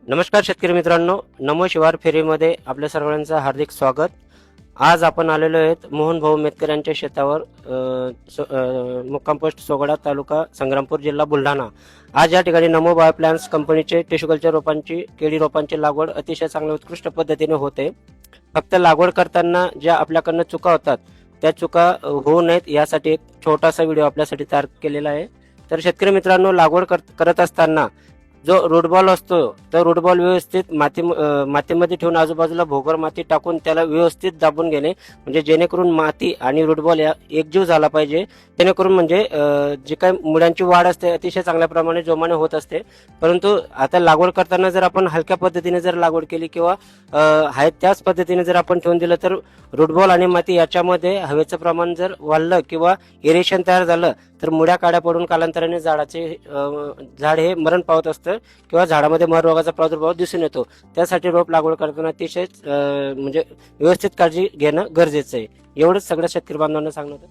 नमस्कार शेतकरी मित्रांनो, नमो शिवार फेरीमध्ये आपल्या सर्वांचं हार्दिक स्वागत. आज आपण आलेलो आहेत मोहन भाऊ मेतकर यांच्या शेतावर, मुक्काम पोस्ट सोगडा, तालुका संग्रामपूर, जिल्हा बुलढाणा. आज या ठिकाणी नमो बायो प्लॅन्स कंपनीचे टिश्यू रोपांची, केळी रोपांची लागवड अतिशय चांगल्या उत्कृष्ट पद्धतीने होते. फक्त लागवड करताना ज्या आपल्याकडनं चुका होतात त्या चुका होऊ नयेत यासाठी एक छोटासा व्हिडिओ आपल्यासाठी तयार केलेला आहे. तर शेतकरी मित्रांनो, लागवड करत असताना जो रूट बॉल असतो तर रूट बॉल व्यवस्थित मातीमध्ये ठेवून आजूबाजूला भोगर माती टाकून त्याला व्यवस्थित दाबून घेणे, म्हणजे जेणेकरून माती आणि रूट बॉल या एकजीव झाला पाहिजे. जेणेकरून म्हणजे जी काही मुळांची वाढ असते अतिशय चांगल्या प्रमाणे जोमाने होत असते. परंतु आता लागवड करताना जर आपण हलक्या पद्धतीने जर लागवड केली किंवा आहे त्याच पद्धतीने जर आपण ठेवून दिलं तर रूट बॉल आणि माती याच्यामध्ये हवेचं प्रमाण जर वाढलं किंवा इरेशन तयार झालं तर मुळ्या काड्या पडून कालांतराने झाड हे मरण पावत असतं किंवा झाडामध्ये मर रोगाचा प्रादुर्भाव दिसून येतो. त्यासाठी रोप लागवड करताना अतिशय म्हणजे व्यवस्थित काळजी घेणं गरजेचं आहे. एवढंच सगळ्या शेतकरी बांधवांना सांगणं होतं.